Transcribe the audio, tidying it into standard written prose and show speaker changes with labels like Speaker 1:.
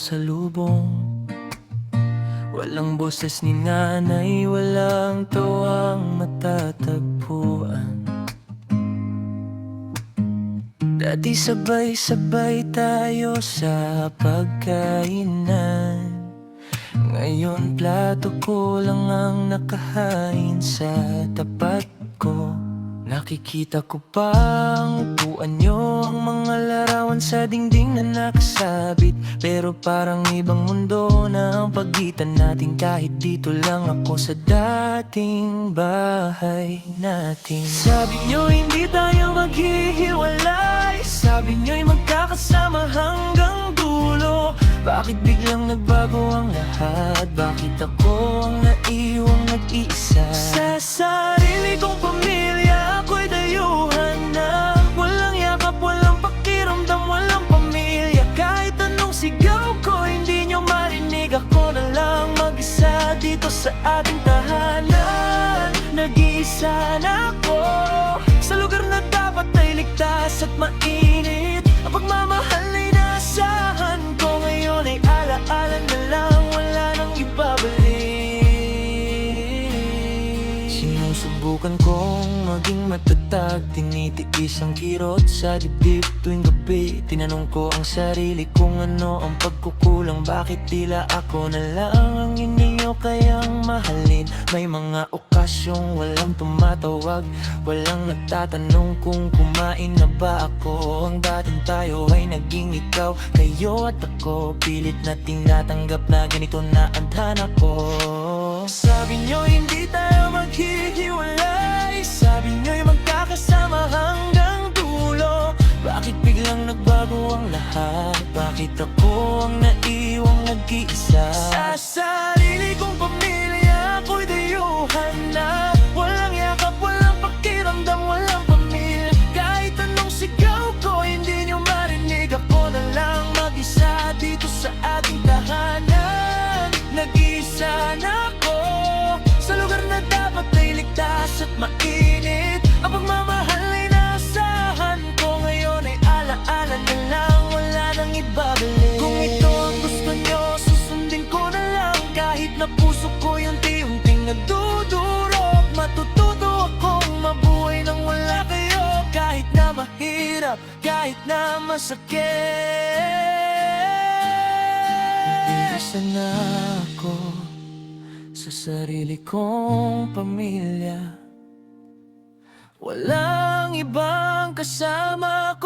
Speaker 1: salubong. Walang boses ni nanay, walang tawang matatagpuan. Dati sabay-sabay tayo sa pagkainan. Ngayon plato ko lang ang nakahain sa tapat ko. Nakikita ko pa ang upuan nyo, ang mga larawan sa dingding na nakasabit. Pero parang ibang mundo na ang pagitan natin, kahit dito lang ako sa dating bahay natin. Sabi nyo hindi tayo maghihiwalay, sabi nyo'y magkakasama hanggang dulo. Bakit biglang nagbago ang lahat? Bakit ako ang naiwang nag-iisa? Sa sarili kong pamilya ako'y dayuhan na. Walang yakap, walang pakiramdam, walang pamilya. Kahit anong sigaw ko, hindi nyo marinig. Ako na lang mag-isa dito sa ating tahanan. Nag-iisa na ako sa lugar na dapat ay ligtas at mainit. Ang pagmamahal ay naasahan ko, ngayon ay alaala na lang, wala nang ibabalik. Sinusubukan kong maging matatag, tinitiis ang kirot sa dibdib tuwing gabi. Tinanong ko ang sarili kung ano ang pagkukulang, bakit tila ako na lang ang inyo kayang mahalin. May mga okasyong walang tumatawag, walang nagtatanong kung kumain na ba ako. Ang dating tayo ay naging ikaw, kayo at ako. Pilit na tinatanggap na ganito na ang adhana ko. Sabi nyo hindi tayo maghihiwalay, sabi nyo'y magkakasama hanggang dulo. Bakit biglang nagbago ang lahat? Bakit ako ang naiwang nag-iisa? Sa sarili kong pamilya ako'y dayuhan na. Walang yakap, walang pakiramdam, walang pamilya. Kahit anong sigaw ko, hindi nyo marinig. Ako na lang mag-isa dito sa ating tahanan. Nag-iisa na ako sa lugar na dapat ay ligtas at mainit. Ang pagmamahal ay naasahan ko, ngayon ay alaala na lang, wala nang ibabalik. Kung ito ang gusto nyo, susundin ko na lang. Kahit na puso ko yung unti-unting nagdudurog, matututo akong mabuhay nang wala kayo. Kahit na mahirap, kahit na masakit. Nag-iisa na ako sa sarili kong pamilya. Walang ibang kasama